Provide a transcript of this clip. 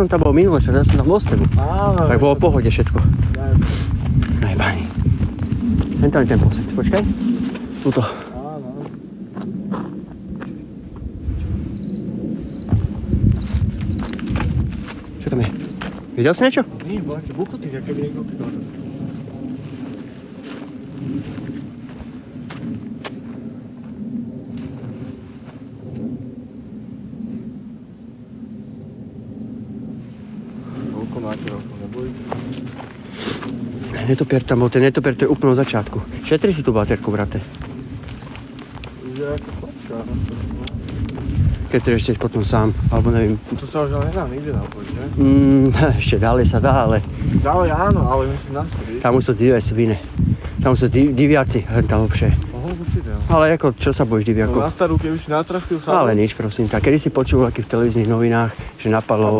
som tam bol minule, teraz som tam bol s tebou. Tak bolo v pohode všetko. Najebány. Len tam je ten posed, počkaj. Tuto. Čo tam je? Videl si niečo? Nie, bol taký buchotý, aké by niekto pýtal. Koľko máte rokov, nebojíte? Netopier tam bol, ten netopier to je úplne od začiatku. Šetri si tú baterku, brate. Vyzerá ako chlapča. Keď chceš ešte potom sám, alebo neviem. To sa už ale nedá nikde napojiť, že? Ešte ďalej sa dá, ale Ďalej áno, ale myslím na to, víš? tam sú divé svine. Tam sú diviaci, tam lepšie. Určite. Ale ako, čo sa bojíš No diviakov? na starú, keby si natrafil sa... Ale nič, prosím. Tak kedy si počul aký v televíznych novinách, že napadlo